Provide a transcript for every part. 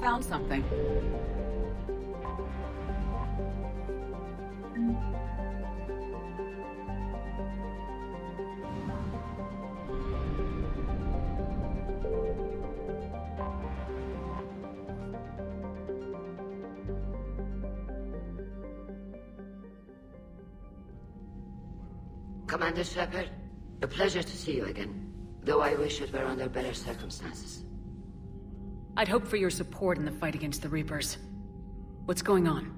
found something. Commander Shepard, a pleasure to see you again, though I wish it were under better circumstances. I'd hoped for your support in the fight against the Reapers. What's going on?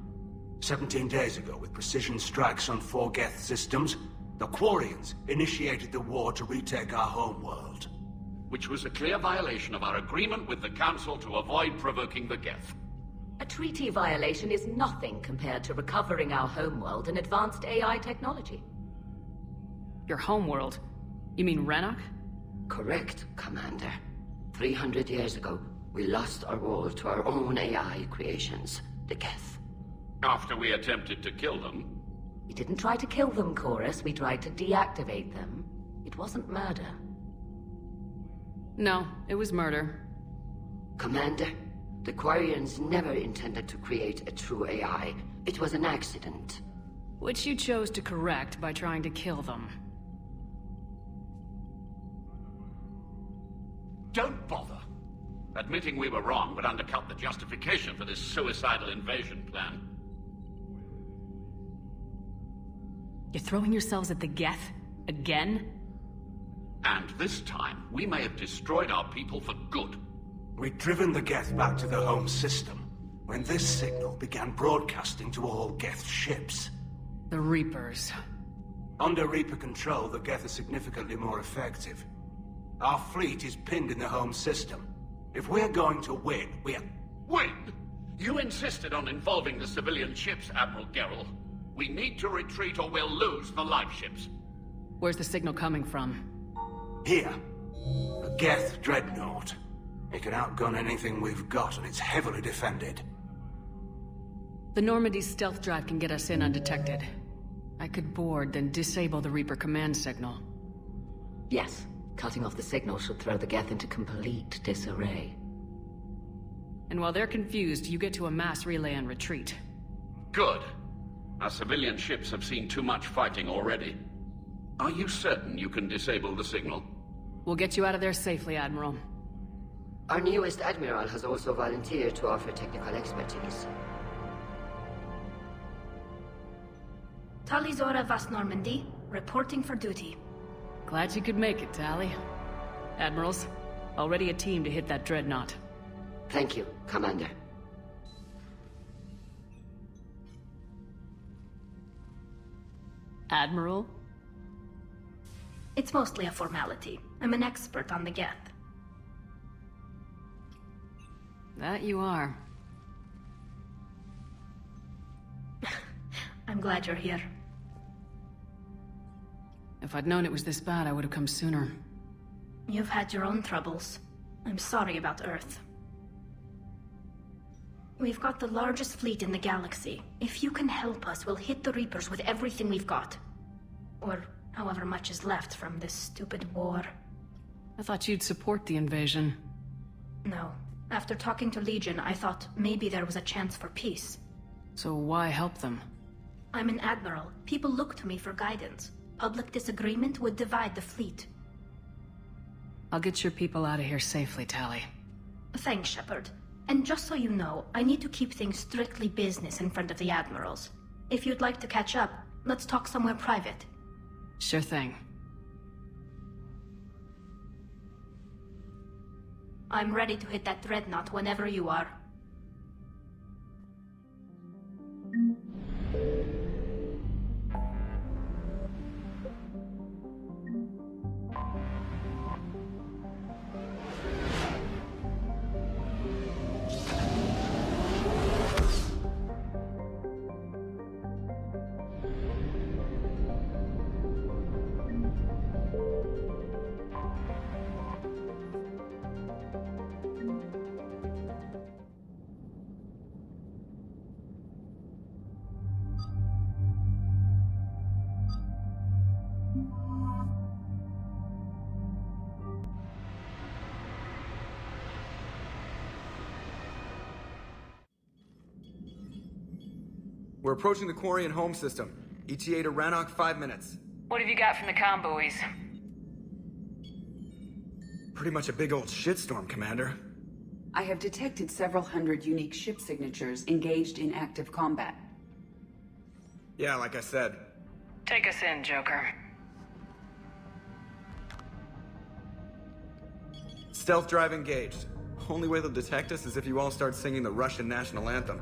17 days ago, with precision strikes on 4 Geth systems, the Quarians initiated the war to retake our homeworld. Which was a clear violation of our agreement with the Council to avoid provoking the Geth. A treaty violation is nothing compared to recovering our homeworld and advanced AI technology. Your homeworld? You mean Rannoch? Correct, Commander. 300 years ago, we lost our world to our own AI creations, the Geth. After we attempted to kill them? We didn't try to kill them, Chorus. We tried to deactivate them. It wasn't murder. No, it was murder. Commander, the Quarians never intended to create a true AI. It was an accident. Which you chose to correct by trying to kill them. Don't bother. Admitting we were wrong would undercut the justification for this suicidal invasion plan. You're throwing yourselves at the Geth? Again? And this time, we may have destroyed our people for good. We'd driven the Geth back to the home system, when this signal began broadcasting to all Geth ships. The Reapers. Under Reaper control, the Geth are significantly more effective. Our fleet is pinned in the home system. If we're going to win, we're... Win? You insisted on involving the civilian ships, Admiral Gerrel. We need to retreat or we'll lose the live ships. Where's the signal coming from? Here. A Geth Dreadnought. It can outgun anything we've got, and it's heavily defended. The Normandy's stealth drive can get us in undetected. I could board, then disable the Reaper command signal. Yes. Cutting off the signal should throw the Geth into complete disarray. And while they're confused, you get to a mass relay and retreat. Good. Our civilian ships have seen too much fighting already. Are you certain you can disable the signal? We'll get you out of there safely, Admiral. Our newest Admiral has also volunteered to offer technical expertise. Talizora Vas Normandy, reporting for duty. Glad you could make it, Tally. Admirals, already a team to hit that Dreadnought. Thank you, Commander. Admiral? It's mostly a formality. I'm an expert on the Geth. That you are. I'm glad you're here. If I'd known it was this bad, I would have come sooner. You've had your own troubles. I'm sorry about Earth. We've got the largest fleet in the galaxy. If you can help us, we'll hit the Reapers with everything we've got. Or however much is left from this stupid war. I thought you'd support the invasion. No. After talking to Legion, I thought maybe there was a chance for peace. So why help them? I'm an admiral. People look to me for guidance. Public disagreement would divide the fleet. I'll get your people out of here safely, Tally. Thanks, Shepard. And just so you know, I need to keep things strictly business in front of the admirals. If you'd like to catch up, let's talk somewhere private. Sure thing. I'm ready to hit that Dreadnought whenever you are. We're approaching the Quarian home system. ETA to Rannoch 5 minutes. What have you got from the comm buoys? Pretty much a big old shitstorm, Commander. I have detected several hundred unique ship signatures engaged in active combat. Yeah, like I said. Take us in, Joker. Stealth drive engaged. Only way they'll detect us is if you all start singing the Russian national anthem.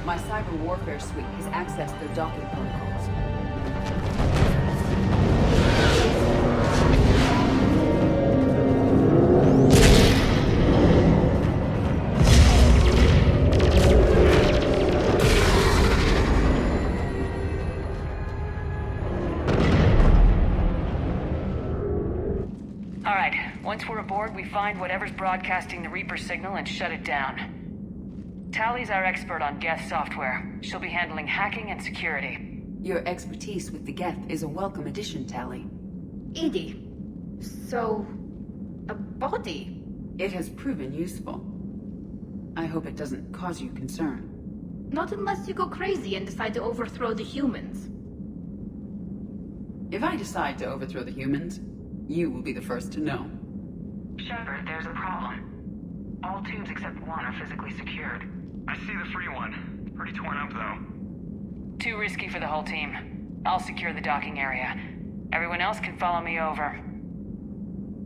My cyber warfare suite has accessed their docking protocols. All right, once we're aboard, we find whatever's broadcasting the Reaper signal and shut it down. Tally's our expert on Geth software. She'll be handling hacking and security. Your expertise with the Geth is a welcome addition, Tally. Edie, so... a body? It has proven useful. I hope it doesn't cause you concern. Not unless you go crazy and decide to overthrow the humans. If I decide to overthrow the humans, you will be the first to know. Shepard, there's a problem. All tubes except one are physically secured. I see the free one. Pretty torn up, though. Too risky for the whole team. I'll secure the docking area. Everyone else can follow me over.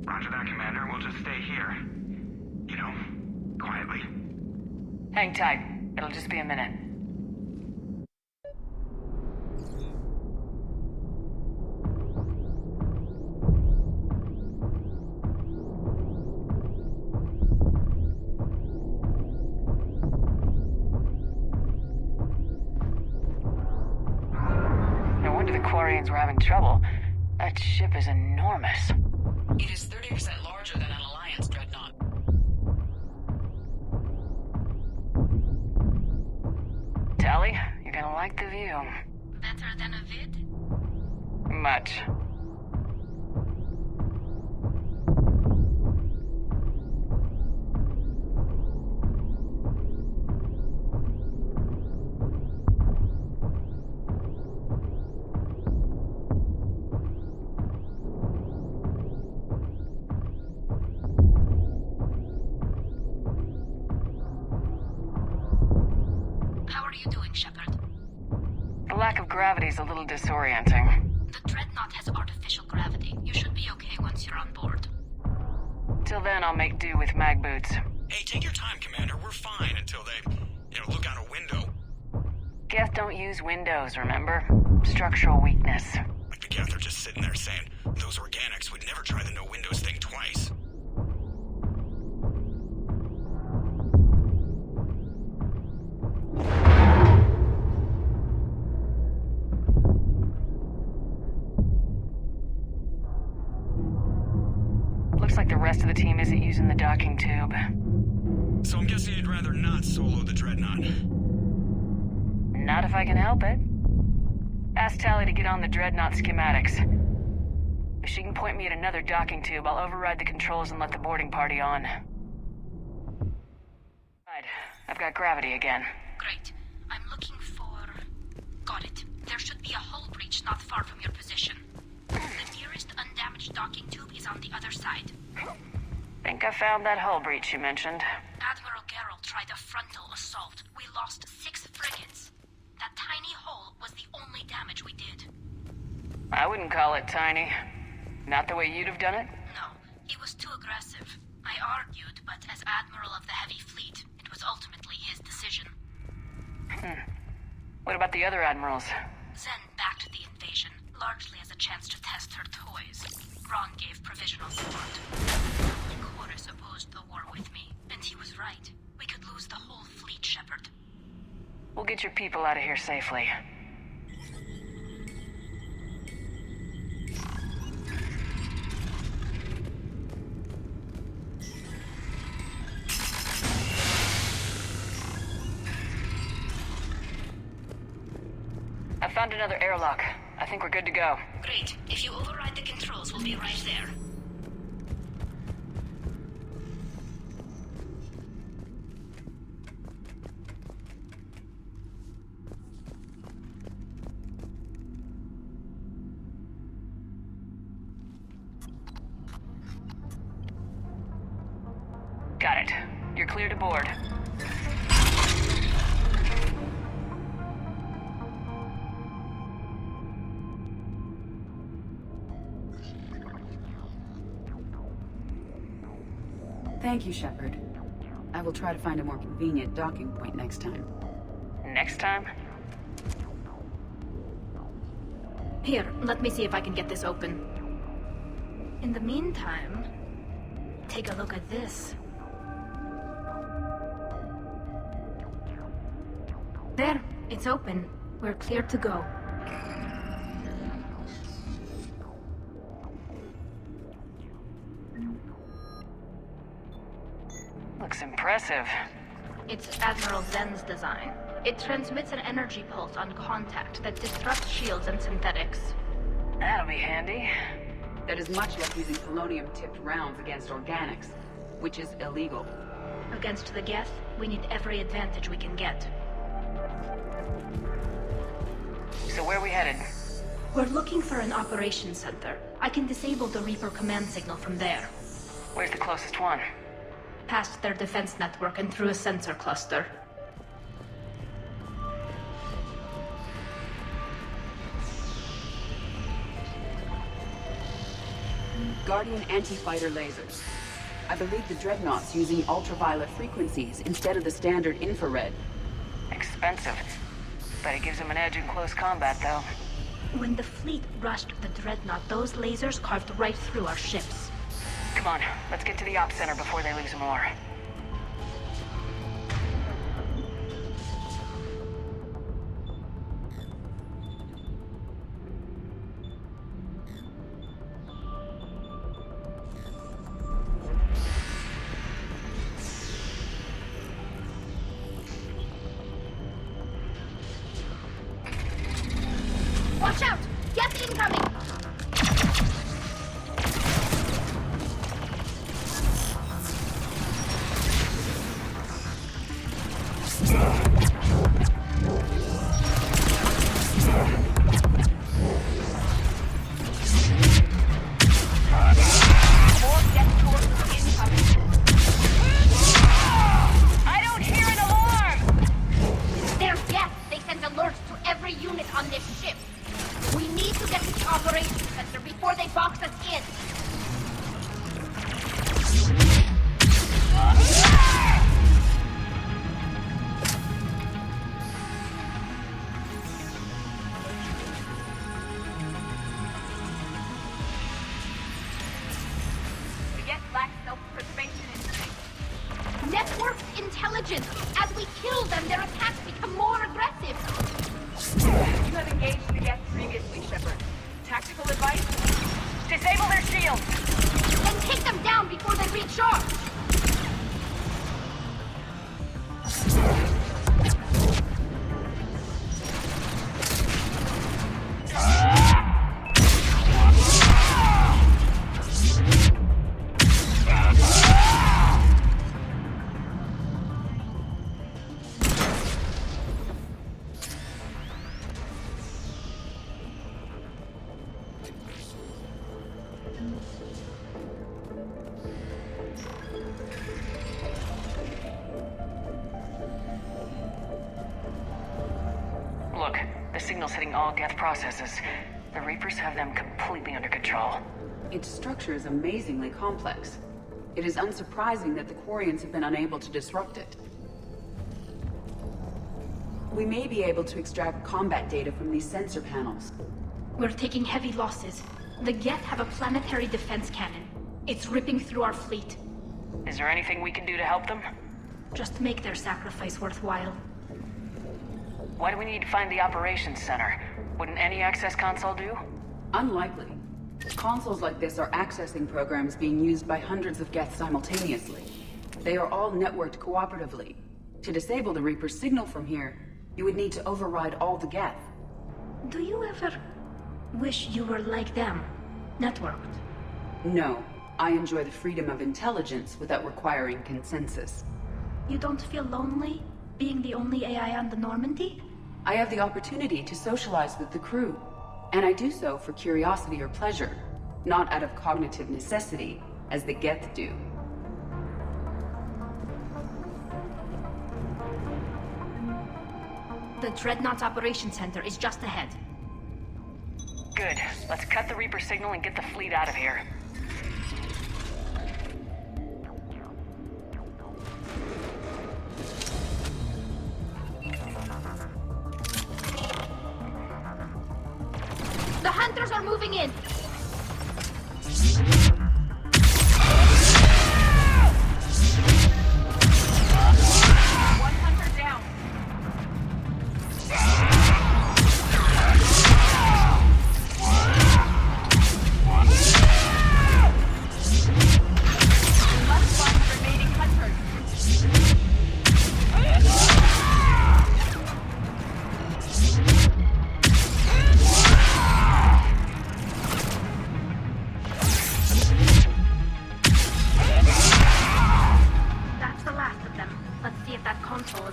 Roger that, Commander. We'll just stay here. You know, quietly. Hang tight. It'll just be a minute. No wonder the Quarians were having trouble. That ship is enormous. It is 30% larger than an Alliance Dreadnought. Tally, you're gonna like the view. Better than a vid? Much. How are you doing, Shepard? The lack of gravity's a little disorienting. The Dreadnought has artificial gravity. You should be okay once you're on board. Till then, I'll make do with mag boots. Hey, take your time, Commander. We're fine until they, look out a window. Geth don't use windows, remember? Structural weakness. Like the Geth are just sitting there saying, those organics would never try the no windows thing twice. Looks like the rest of the team isn't using the docking tube. So I'm guessing you'd rather not solo the Dreadnought. Not if I can help it. Ask Tally to get on the Dreadnought schematics. If she can point me at another docking tube, I'll override the controls and let the boarding party on. Right, I've got gravity again. Great. I'm looking for... Got it. There should be a hull breach not far from your position. The nearest undamaged docking tube is on the other side. Think I found that hull breach you mentioned. Admiral Geralt tried a frontal assault. We lost 6 frigates. That tiny hole was the only damage we did. I wouldn't call it tiny. Not the way you'd have done it? No, he was too aggressive. I argued, but as Admiral of the Heavy Fleet, it was ultimately his decision. What about the other admirals? Zen backed the invasion, largely as a chance to test her toys. Ron gave provisional support. Only Chorus opposed the war with me, and he was right. We could lose the whole fleet, Shepard. We'll get your people out of here safely. another airlock. I think we're good to go. Great. If you override the controls, we'll be right there. Got it. You're clear to board. Thank you, Shepard. I will try to find a more convenient docking point next time. Next time? Here, let me see if I can get this open. In the meantime, take a look at this. There, it's open. We're clear to go. Looks impressive. It's Admiral Zen's design. It transmits an energy pulse on contact that disrupts shields and synthetics. That'll be handy. That is much like using polonium-tipped rounds against organics, which is illegal. Against the Geth, we need every advantage we can get. So where are we headed? We're looking for an operations center. I can disable the Reaper command signal from there. Where's the closest one? Past their defense network and through a sensor cluster. Guardian anti-fighter lasers. I believe the Dreadnought's using ultraviolet frequencies instead of the standard infrared. Expensive. But it gives them an edge in close combat, though. When the fleet rushed the Dreadnought, those lasers carved right through our ships. Come on, let's get to the op center before they lose more. Watch out! Geth incoming! I don't hear an alarm! They're Geth! They sent alerts to every unit on this ship! We need to get to the operations center before they box us in! The Geth lack self-preservation instinct. Networked intelligence! As we kill them, their attacks become more aggressive! You have engaged the Geth previously, Shepard. Tactical advice? Disable their shields! Then take them down before they recharge! Look, the signal's hitting all Geth processes. The Reapers have them completely under control. Its structure is amazingly complex. It is unsurprising that the Quarians have been unable to disrupt it. We may be able to extract combat data from these sensor panels. We're taking heavy losses. The Geth have a planetary defense cannon. It's ripping through our fleet. Is there anything we can do to help them? Just make their sacrifice worthwhile. Why do we need to find the operations center? Wouldn't any access console do? Unlikely. Consoles like this are accessing programs being used by hundreds of Geth simultaneously. They are all networked cooperatively. To disable the Reaper's signal from here, you would need to override all the Geth. Do you ever wish you were like them? Networked? No. I enjoy the freedom of intelligence without requiring consensus. You don't feel lonely, being the only AI on the Normandy? I have the opportunity to socialize with the crew, and I do so for curiosity or pleasure, not out of cognitive necessity, as the Geth do. The Dreadnought's Operations Center is just ahead. Good. Let's cut the Reaper signal and get the fleet out of here. The hunters are moving in!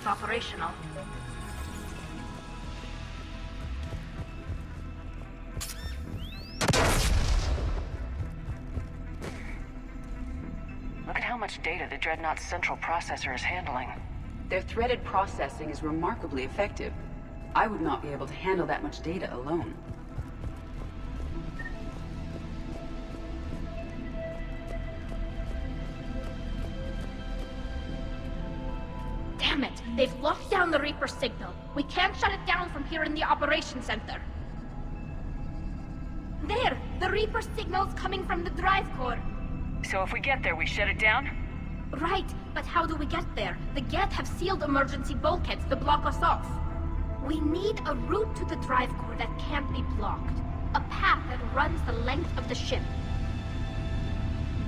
Operational. Look at how much data the Dreadnought's central processor is handling. Their threaded processing is remarkably effective. I would not be able to handle that much data alone. Damn it! They've locked down the Reaper signal. We can't shut it down from here in the Operations Center. There! The Reaper signal's coming from the drive core. So if we get there, we shut it down? Right, but how do we get there? The Geth have sealed emergency bulkheads to block us off. We need a route to the drive core that can't be blocked. A path that runs the length of the ship.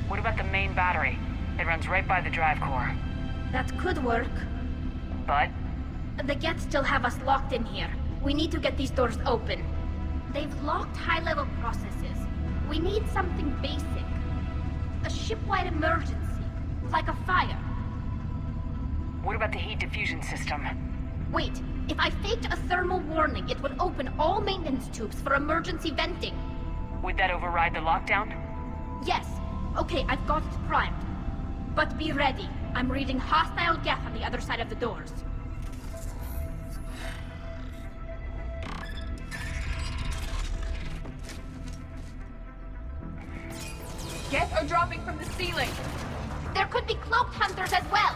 What about the main battery? It runs right by the drive core. That could work. But? The Geth still have us locked in here. We need to get these doors open. They've locked high-level processes. We need something basic. A ship-wide emergency. Like a fire. What about the heat diffusion system? Wait, if I faked a thermal warning, it would open all maintenance tubes for emergency venting. Would that override the lockdown? Yes. Okay, I've got it primed. But be ready. I'm reading hostile Geth on the other side of the doors. Geth are dropping from the ceiling! There could be cloaked hunters as well!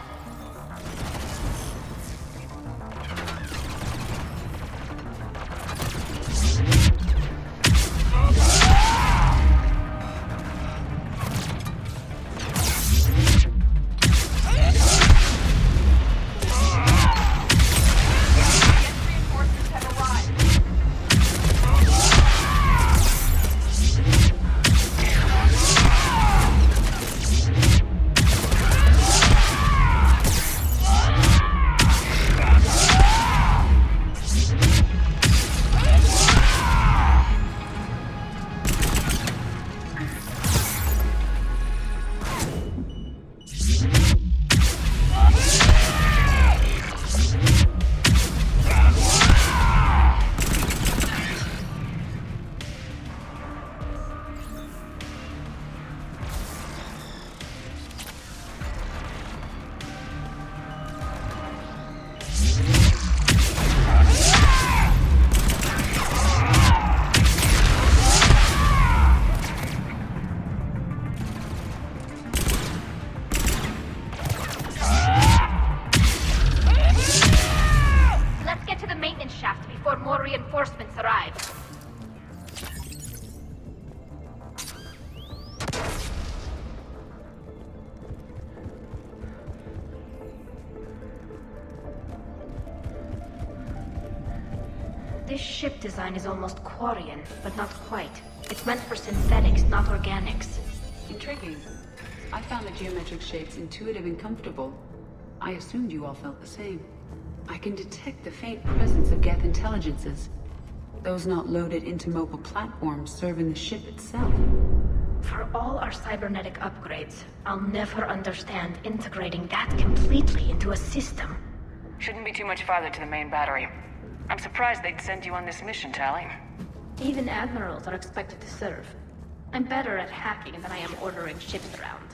Reinforcements arrive. This ship design is almost Quarian, but not quite. It's meant for synthetics, not organics. Intriguing. I found the geometric shapes intuitive and comfortable. I assumed you all felt the same. I can detect the faint presence of Geth intelligences. Those not loaded into mobile platforms serving the ship itself. For all our cybernetic upgrades, I'll never understand integrating that completely into a system. Shouldn't be too much farther to the main battery. I'm surprised they'd send you on this mission, Tally. Even admirals are expected to serve. I'm better at hacking than I am ordering ships around.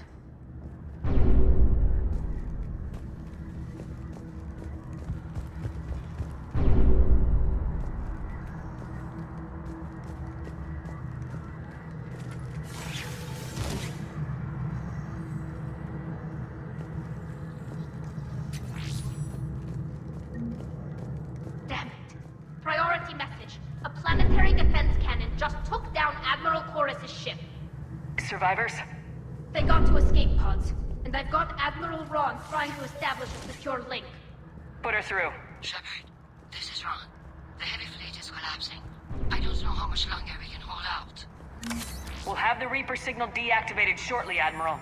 Damn it. Priority message. A planetary defense cannon just took down Admiral Chorus's ship. Survivors? They got to escape pods, and I've got Admiral Ron trying to establish a secure link. Put her through. Shepard, this is Ron. The heavy fleet is collapsing. I don't know how much longer we can hold out. We'll have the Reaper signal deactivated shortly, Admiral.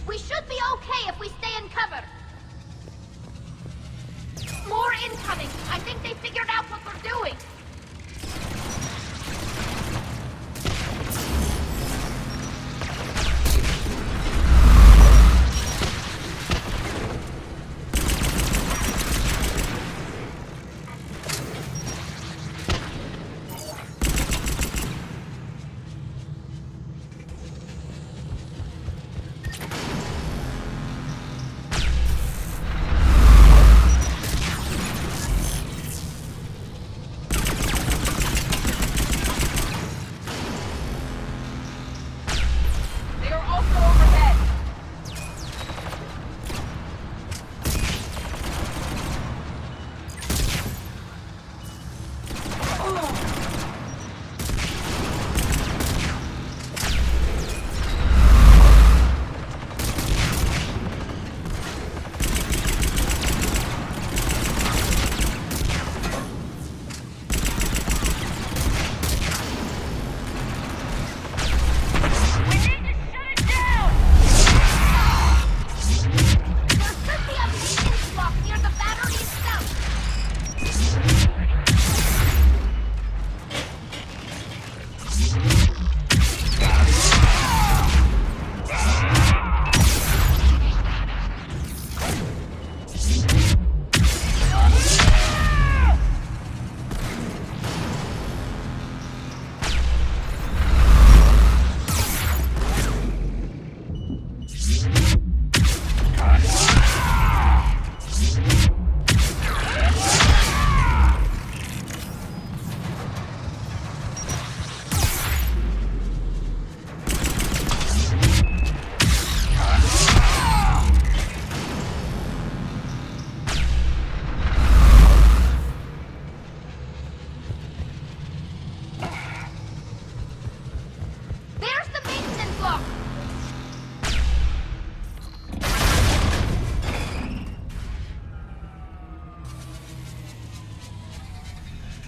We should be okay if we stay in cover. More incoming! I think they figured out what we're doing!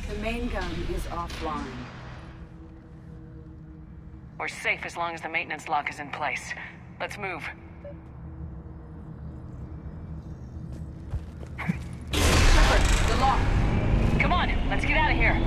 The main gun is offline. We're safe as long as the maintenance lock is in place. Let's move. Shepard, the lock! Come on, let's get out of here.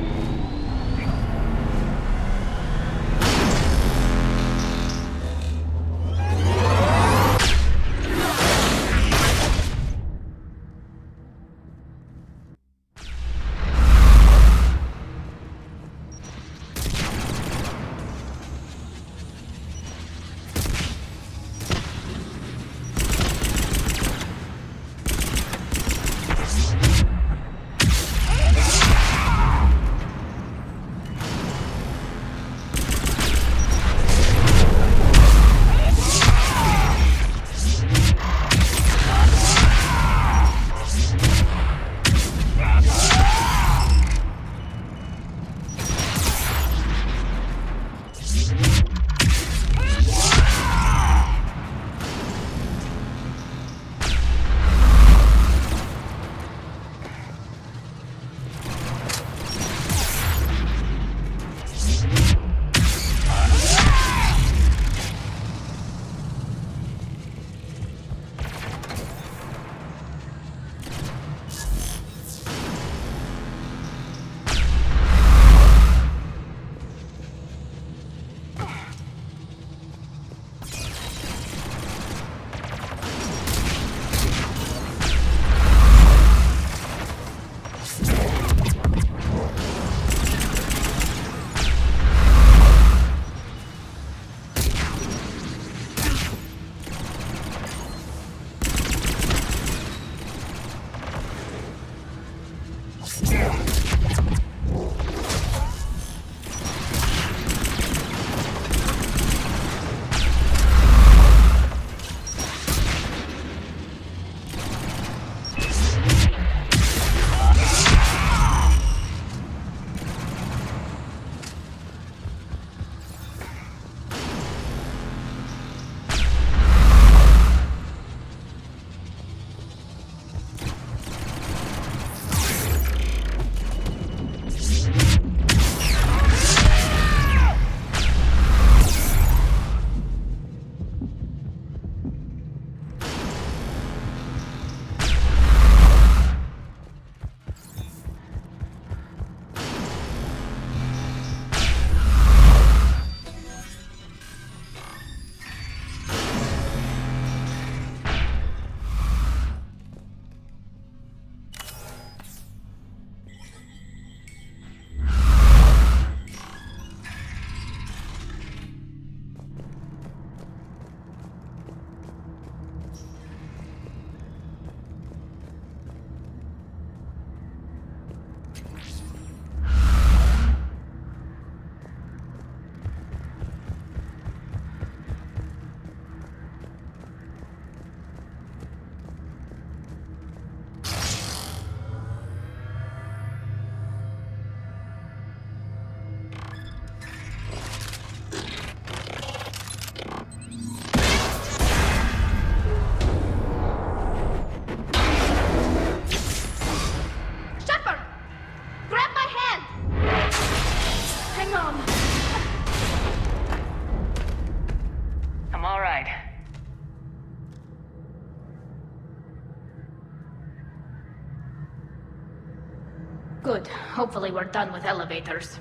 Good. Hopefully we're done with elevators.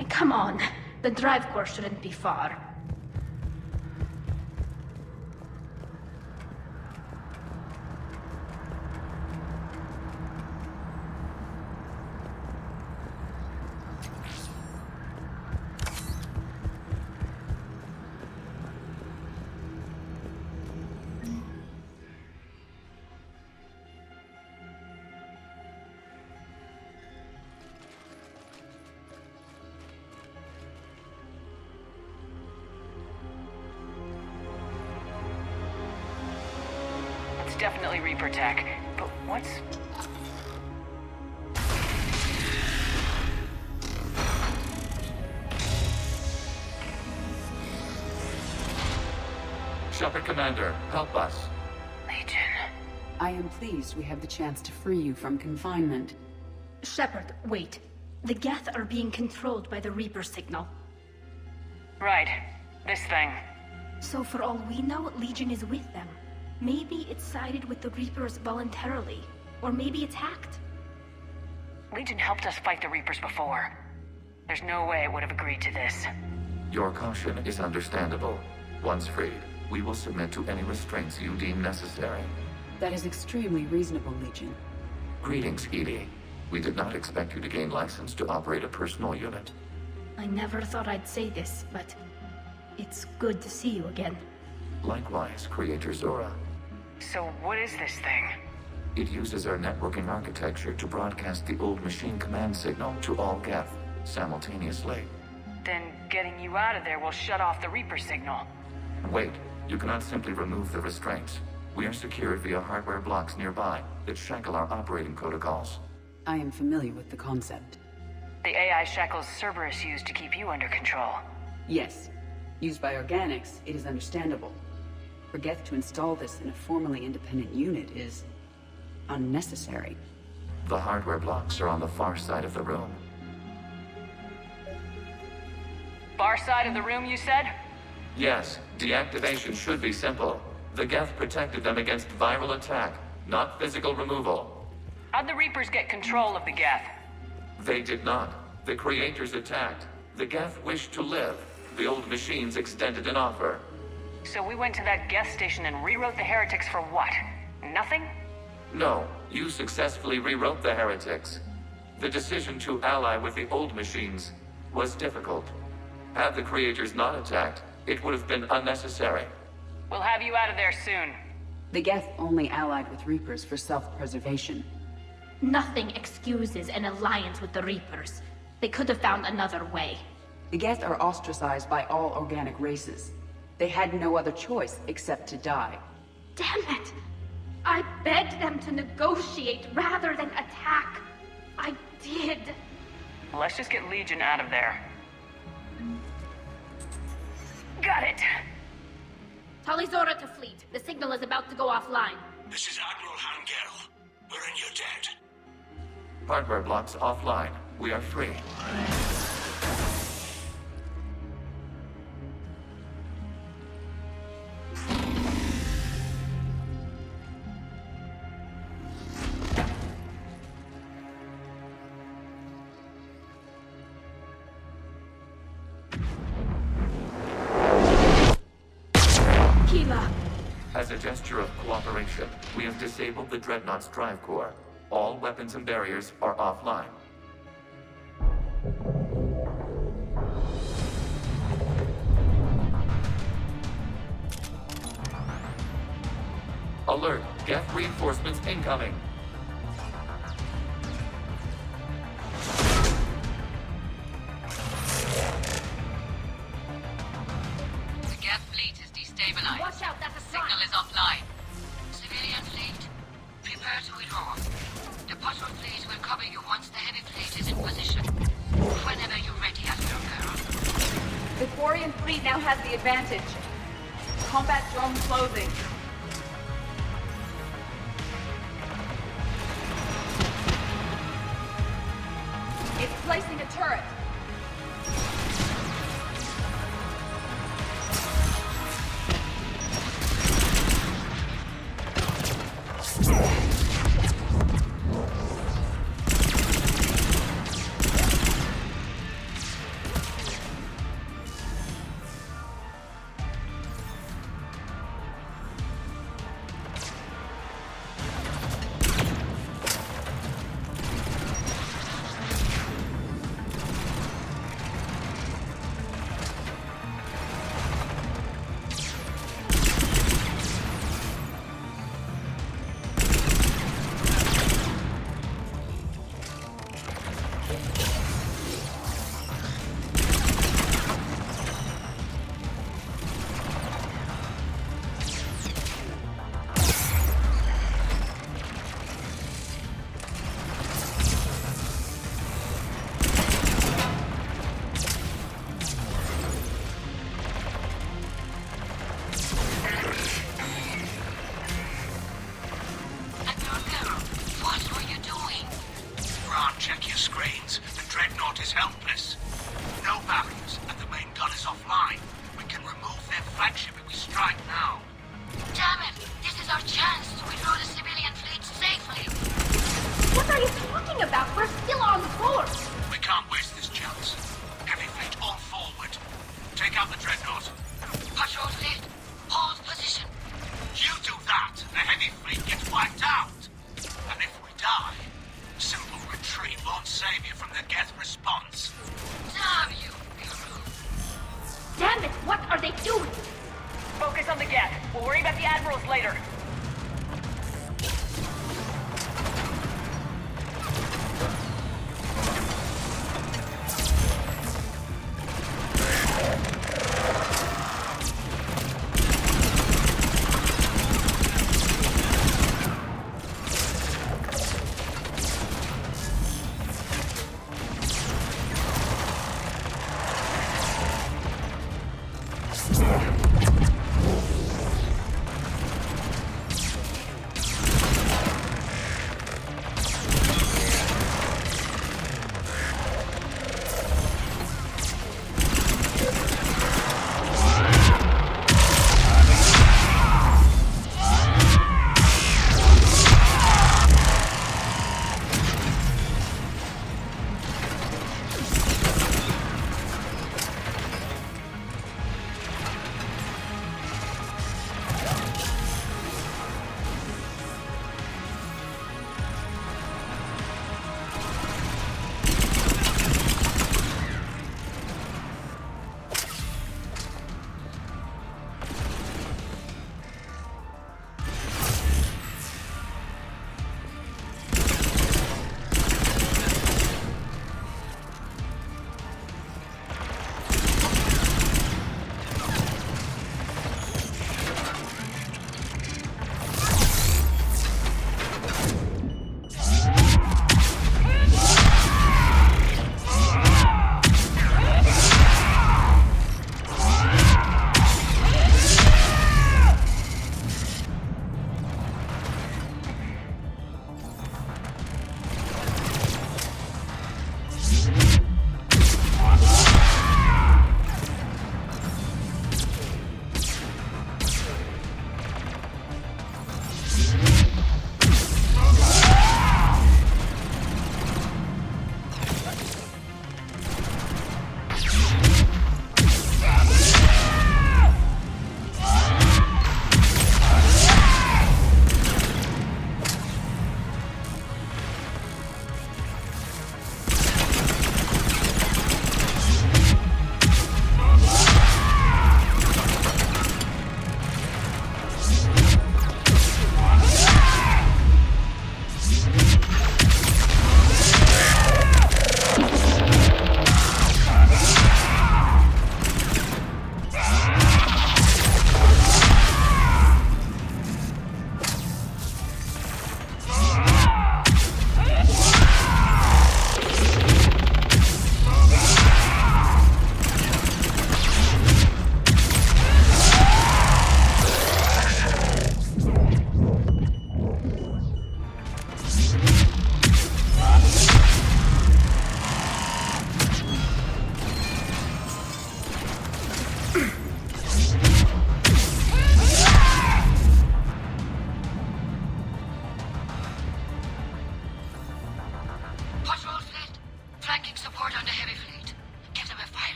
And come on, the drive core shouldn't be far. Definitely Reaper tech, but what's... Shepard Commander, help us. Legion. I am pleased we have the chance to free you from confinement. Shepard, wait. The Geth are being controlled by the Reaper signal. Right. This thing. So for all we know, Legion is with them. Maybe it sided with the Reapers voluntarily. Or maybe it's hacked. Legion helped us fight the Reapers before. There's no way it would have agreed to this. Your caution is understandable. Once freed, we will submit to any restraints you deem necessary. That is extremely reasonable, Legion. Greetings, Edie. We did not expect you to gain license to operate a personal unit. I never thought I'd say this, but it's good to see you again. Likewise, Creator Zora. So what is this thing? It uses our networking architecture to broadcast the old machine command signal to all Geth simultaneously. Then getting you out of there will shut off the Reaper signal. Wait, you cannot simply remove the restraints. We are secured via hardware blocks nearby that shackle our operating protocols. I am familiar with the concept. The AI shackles Cerberus used to keep you under control. Yes. Used by organics, it is understandable. For Geth to install this in a formally independent unit is... unnecessary. The hardware blocks are on the far side of the room. Far side of the room, you said? Yes, deactivation should be simple. The Geth protected them against viral attack, not physical removal. How'd the Reapers get control of the Geth? They did not. The Creators attacked. The Geth wished to live. The old machines extended an offer. So we went to that Geth station and rewrote the heretics for what? Nothing? No, you successfully rewrote the heretics. The decision to ally with the old machines was difficult. Had the Creators not attacked, it would have been unnecessary. We'll have you out of there soon. The Geth only allied with Reapers for self-preservation. Nothing excuses an alliance with the Reapers. They could have found another way. The Geth are ostracized by all organic races. They had no other choice except to die. Damn it! I begged them to negotiate rather than attack. I did. Let's just get Legion out of there. Got it! Talizora to fleet. The signal is about to go offline. This is Admiral Hangel. We're in your debt. Hardware blocks offline. We are free. As a gesture of cooperation, we have disabled the Dreadnought's drive core. All weapons and barriers are offline. Alert! Geth reinforcements incoming! The Geth fleet is destabilized. Watch out, that's a Signal is offline. Civilian fleet, prepare to withdraw. The patrol fleet will cover you once the heavy fleet is in position. Whenever you're ready, Admiral. The Quarian fleet now has the advantage. Combat drone closing. It's placing a turret.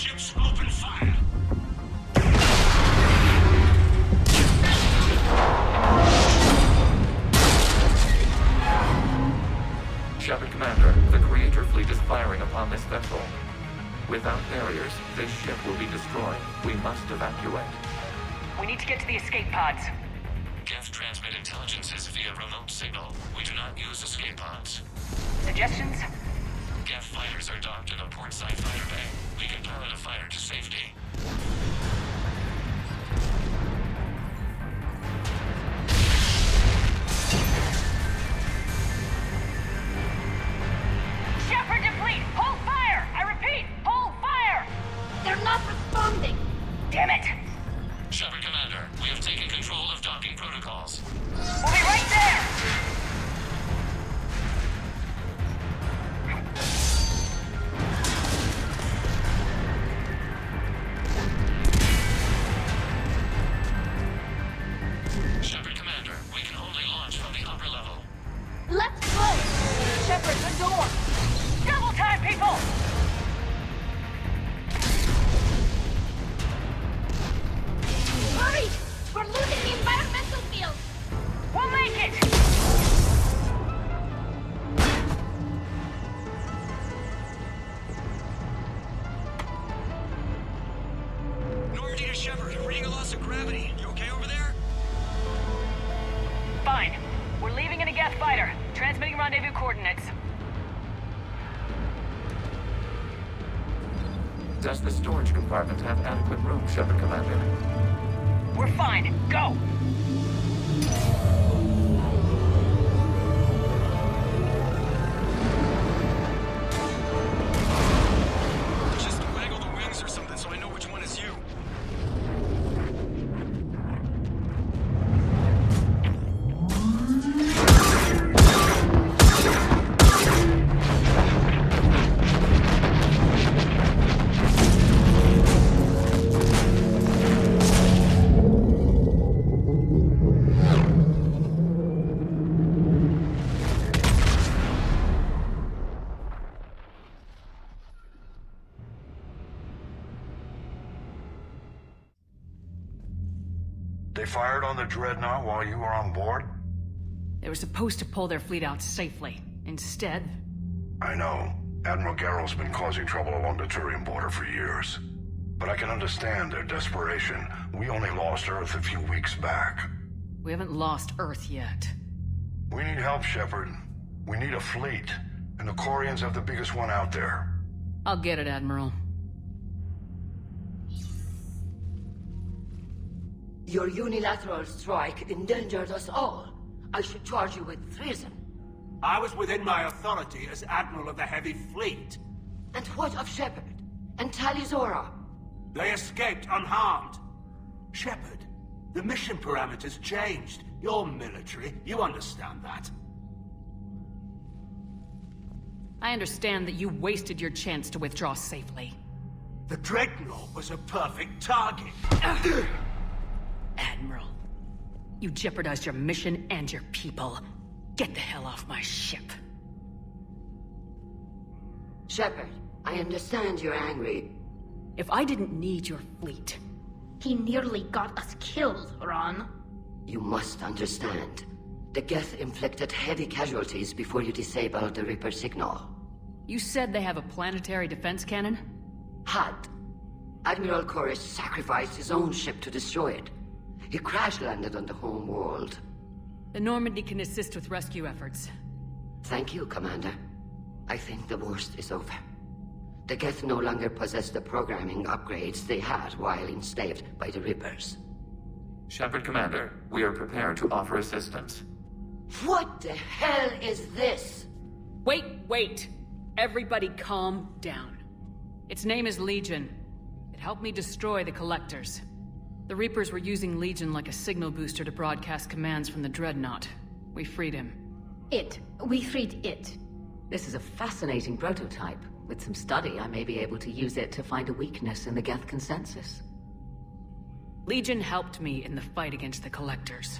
ships, open fire! Shepard Commander, the Creator fleet is firing upon this vessel. Without barriers, this ship will be destroyed. We must evacuate. We need to get to the escape pods. Geth transmit intelligences via remote signal. We do not use escape pods. Suggestions? Geth fighters are docked in a portside fighter bay. We can pilot a fighter to safety. Shepard to fleet! Hold fire! I repeat, hold fire! They're not responding! Damn it! Shepard Commander, we have taken control of docking protocols. We'll be right there! Shepard Commander, we can only launch from the upper level. Let's go! Shepard, the door! Double time, people! Hurry! We're losing the environmental field! We'll make it! Normandy to Shepard, reading a loss of gravity. You okay over there? Fine. We're leaving in a Geth fighter. Transmitting rendezvous coordinates. Does the storage compartment have adequate room, Shepard Commander? We're fine. Go! Just waggle the wings or something so I know which one is you. They fired on the Dreadnought while you were on board? They were supposed to pull their fleet out safely. Instead... I know. Admiral Garrow's been causing trouble along the Turian border for years. But I can understand their desperation. We only lost Earth a few weeks back. We haven't lost Earth yet. We need help, Shepard. We need a fleet. And the Quarians have the biggest one out there. I'll get it, Admiral. Your unilateral strike endangered us all. I should charge you with treason. I was within my authority as Admiral of the Heavy Fleet. And what of Shepard? And Talizora? They escaped unharmed. Shepard, the mission parameters changed. You're military, you understand that. I understand that you wasted your chance to withdraw safely. The Dreadnought was a perfect target. Admiral, you jeopardized your mission and your people. Get the hell off my ship. Shepard, I understand you're angry. If I didn't need your fleet... He nearly got us killed, Ron. You must understand. The Geth inflicted heavy casualties before you disabled the Reaper signal. You said they have a planetary defense cannon? Had. Admiral Koris sacrificed his own ship to destroy it. He crash-landed on the home world. The Normandy can assist with rescue efforts. Thank you, Commander. I think the worst is over. The Geth no longer possess the programming upgrades they had while enslaved by the Reapers. Shepard Commander, we are prepared to offer assistance. What the hell is this? Wait! Everybody calm down. Its name is Legion. It helped me destroy the Collectors. The Reapers were using Legion like a signal booster to broadcast commands from the Dreadnought. We freed him. We freed it. This is a fascinating prototype. With some study, I may be able to use it to find a weakness in the Geth consensus. Legion helped me in the fight against the Collectors.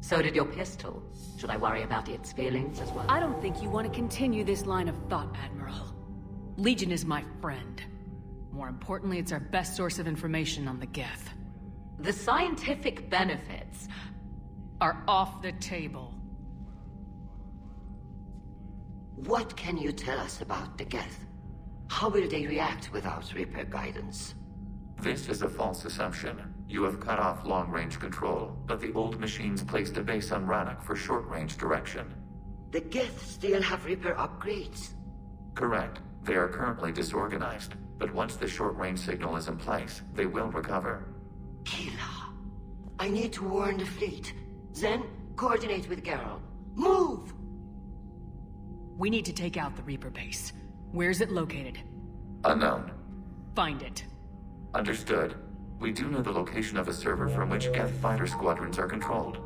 So did your pistol. Should I worry about its feelings as well? I don't think you want to continue this line of thought, Admiral. Legion is my friend. More importantly, it's our best source of information on the Geth. The scientific benefits are off the table. What can you tell us about the Geth? How will they react without Reaper guidance? This is a false assumption. You have cut off long-range control, but the old machines placed a base on Rannoch for short-range direction. The Geth still have Reaper upgrades? Correct. They are currently disorganized, but once the short-range signal is in place, they will recover. Kila, I need to warn the fleet. Then, coordinate with Geralt. Move! We need to take out the Reaper base. Where's it located? Unknown. Find it. Understood. We do know the location of a server from which Geth fighter squadrons are controlled.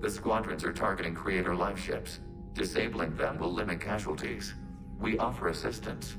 The squadrons are targeting Creator life ships. Disabling them will limit casualties. We offer assistance.